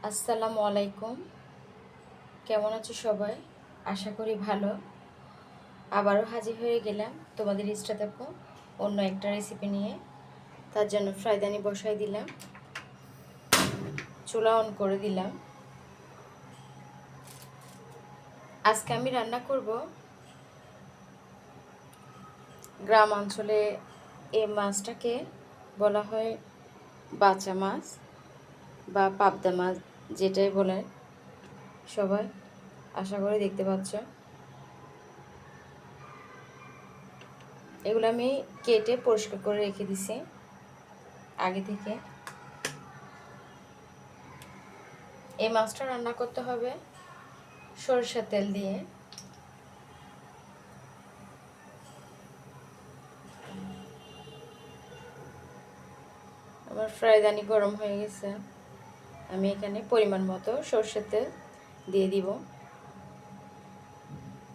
আসসালামু আলাইকুম। কেমন আছো সবাই? আশা করি ভালো। আবারও হাজির হয়ে গেলাম তোমাদের ইস্টাতাপো অন্য একটা রেসিপি নিয়ে। তার জন্য ফ্রাইদানি বসাই দিলাম, চুলা অন করে দিলাম। আজকে আমি রান্না করব গ্রাম অঞ্চলে এই মাছটাকে বলা হয় বাচা মাছ বা পাবদা মাছ, যেটাই বলে সবাই। আশা করি দেখতে পাচ্ছ। এগুলো আমি কেটে পরিষ্কার করে রেখে দিছি আগে থেকে। এই মাছটা রান্না করতে হবে সরষের তেল দিয়ে। আমার ফ্রাইদানি গরম হয়ে গেছে। আমি এখানে পরিমাণ মতো সরষের তেল দিয়ে দিব।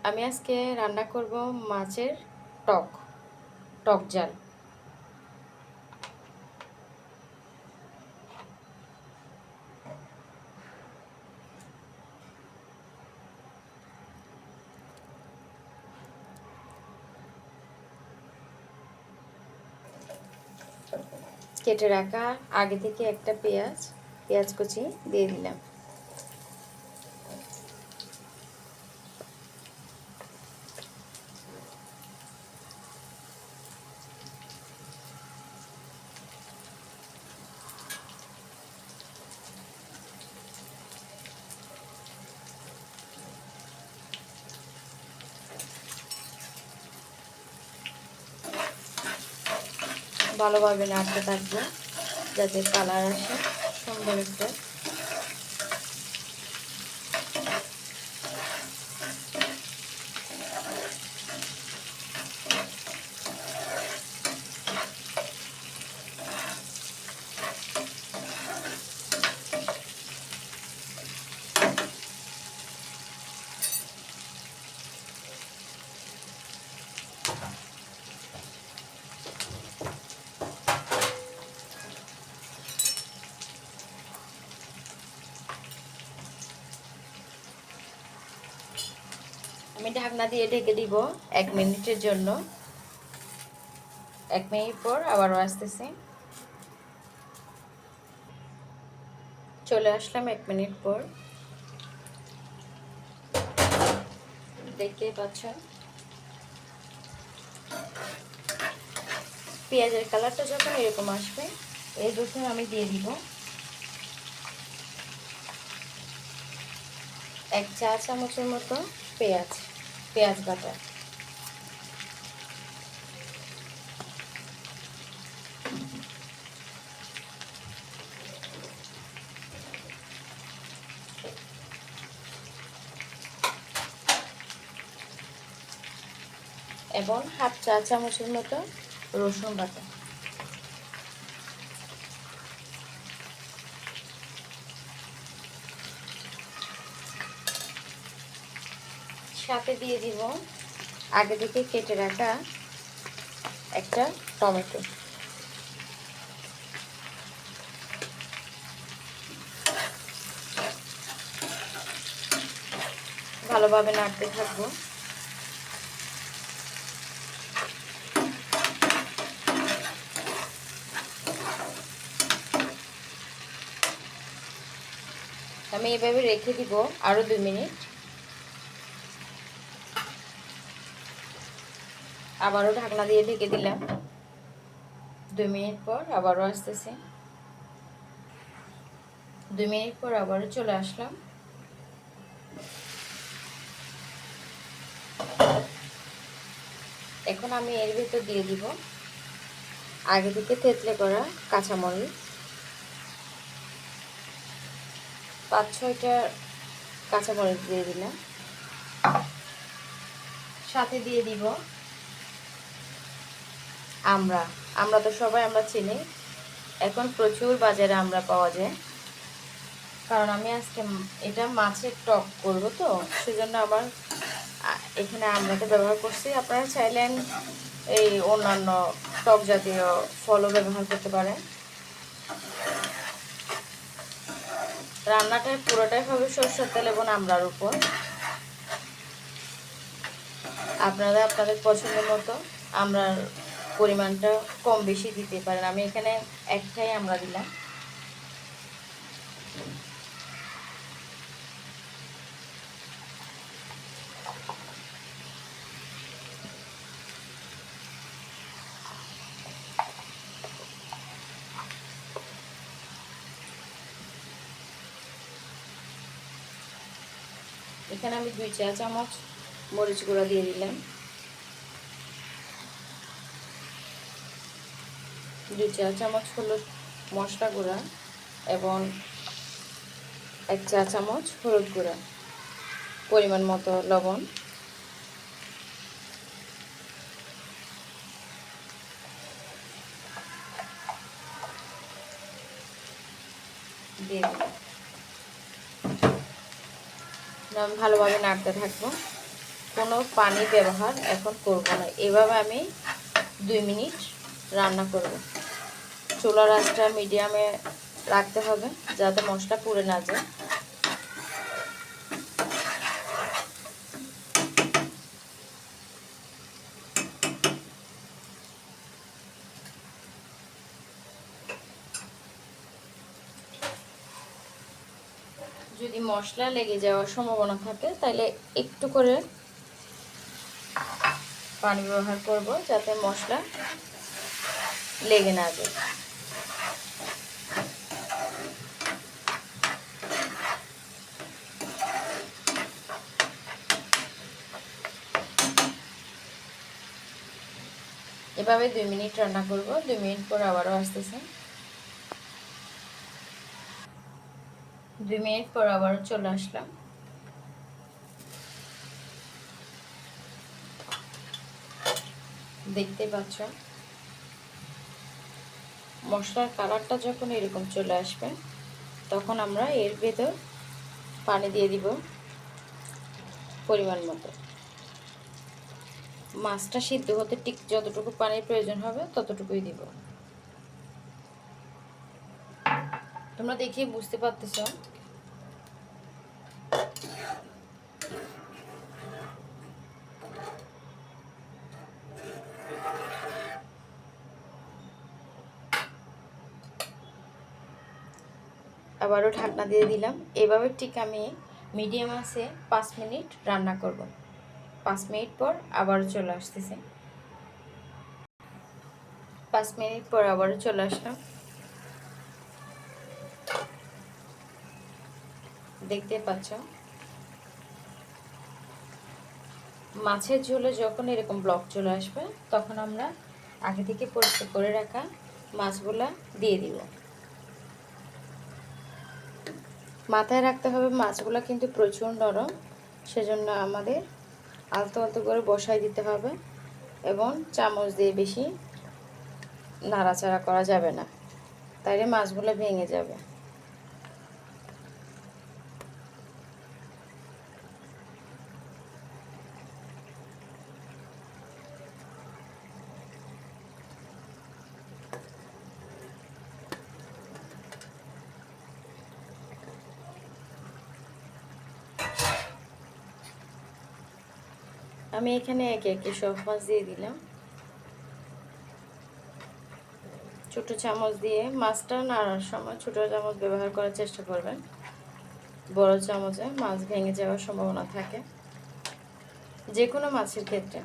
আমি আজকে রান্না করব মাছের টক টক ঝাল। কেটে রাখা আগে থেকে একটা পেঁয়াজ কুচি দিয়ে দিলাম। ভালোভাবে নাড়তে থাকবো যাতে কালার আসে সুন্দর একটা। আমি ঢাকনা দিয়ে ঢেকে দিব 1 মিনিটের জন্য। 1 মিনিট পর আবারও আসতেছি। চলে আসলাম 1 মিনিট পর। দেখতেই পাচ্ছ পেঁয়াজের কালারটা যখন এরকম আসবে এর মধ্যে আমি দিয়ে দিব 1 চা চামচের মতো পেঁয়াজ বাটা। এবং 1/2 চা চামচের মতো রসুন বাটা। সাথে দিয়ে দিব আগে থেকে কেটে রাখা একটা টমেটো। ভালোভাবে নাড়তে থাকবো। আমি এভাবে রেখে দিব আরো 2 মিনিট। আবারও ঢাকনা দিয়ে ঢেকে দিলাম। 2 মিনিট পর আবারও আসতেছি। 2 মিনিট পর আবারও চলে আসলাম। এখন আমি এর ভিতর দিয়ে দিব আগে থেকে থেতলে করা কাঁচামরিচ। 5-6টা কাঁচামরিচ দিয়ে দিলাম। সাথে দিয়ে দিব আমরা তো সবাই আমরা চিনি, এখন প্রচুর বাজারে আমরা পাওয়া যায়। কারণ আমি আজকে এটা মাছের টক করব, তো সেজন্য আবার এখানে আমড়াটা ব্যবহার করছি। আপনারা চাইলেন এই অন্যান্য টক জাতীয় ফলও ব্যবহার করতে পারেন। রান্নাটা পুরোটাই হবে সরষের তেল এবং আমড়ার উপর। আপনারা আপনাদের পছন্দ মতো আমড়ার পরিমাণটা কম বেশি দিতে পারেন। আমি এখানে একটাই আমড়া দিলাম। এখানে আমি 2 চা চামচ মরিচ গুঁড়া দিয়ে দিলাম, 2 চা চামচ হলুদ মশলা গুঁড়া এবং 1 চা চামচ হলুদ গুঁড়া, পরিমাণ মতো লবণ, দিয়ে দিলাম। আমি ভালোভাবে নাড়তে থাকবো, কোনো পানি ব্যবহার এখন করব না। এভাবে আমি 2 মিনিট রান্না করব। চুলার আঁচটা মিডিয়ামে রাখতে হবে যাতে মশলা পুড়ে না যায়। যদি মশলা লেগে যাওয়ার সম্ভাবনা থাকে তাহলে একটু করে পানি ব্যবহার করব যাতে মশলা লেগে না যায়। এভাবে 2 মিনিট রান্না করব। 2 মিনিট পর আবারও আসতেছে। 2 মিনিট পর আবারও চলে আসলাম। দেখতে পাচ্ছ মশলার কালারটা যখন এরকম চলে আসবে তখন আমরা এর ভেতর পানি দিয়ে দিব পরিমাণ মতো। মাছটা সিদ্ধ হতে ঠিক যতটুকু পানির প্রয়োজন হবে ততটুকুই দিব। তোমরা দেখে বুঝতে পারতেছ। আবারও ঢাকনা দিয়ে দিলাম। এভাবে ঠিক আমি মিডিয়াম আঁচে 5 মিনিট রান্না করব। 5 মিনিট পর আবারও চলে আসতেছে। 5 মিনিট পর আবারও চলে আসলাম। দেখতে পাচ্ছ মাছের ঝোলে যখন এরকম ব্লক চলে আসবে তখন আমরা আগে থেকে পরিষ্কার করে রাখা মাছগুলা দিয়ে দিব। মাথায় রাখতে হবে মাছগুলো কিন্তু প্রচুর নরম, সেজন্য আমাদের আলতো আলতো করে বসাই দিতে হবে এবং চামচ দিয়ে বেশি নাড়াচাড়া করা যাবে না, তাইলে মাছগুলো ভেঙে যাবে। আমি এখানে একে একে সব মাছ দিয়ে দিলাম। ছোট চামচ দিয়ে মাছটা নাড়ার সময় ছোট চামচ ব্যবহার করার চেষ্টা করবেন, বড় চামচে মাছ ভেঙে যাওয়ার সম্ভাবনা থাকে যে কোনো মাছের ক্ষেত্রে।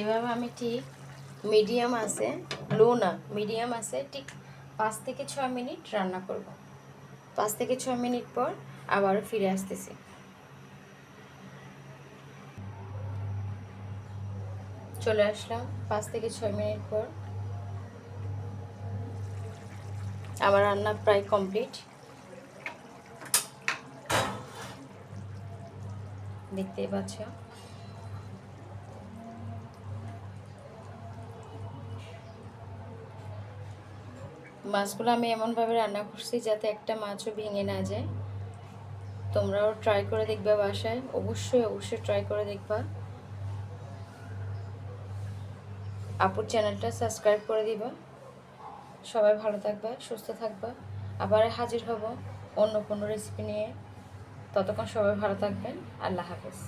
এভাবে আমি ঠিক মিডিয়াম আছে, লো না মিডিয়াম আছে, ঠিক 5 থেকে 6 মিনিট রান্না করব। 5 থেকে 6 মিনিট পর আবারও ফিরে আসতেছি। চলে আসলাম 5 থেকে 6 মিনিট পর। আমার রান্না প্রায় কমপ্লিট, দেখতেই পাচ্ছ। মাছগুলো আমি এমনভাবে রান্না করছি যাতে একটা মাছও ভেঙে না যায়। তোমরাও ট্রাই করে দেখবে বাসায়, অবশ্যই অবশ্যই ট্রাই করে দেখবা। আপুর চ্যানেলটা সাবস্ক্রাইব করে দিবা। সবাই ভালো থাকবা, সুস্থ থাকবা। আবার হাজির হব অন্য কোনো রেসিপি নিয়ে। ততক্ষণ সবাই ভালো থাকবেন। আল্লাহ হাফেজ।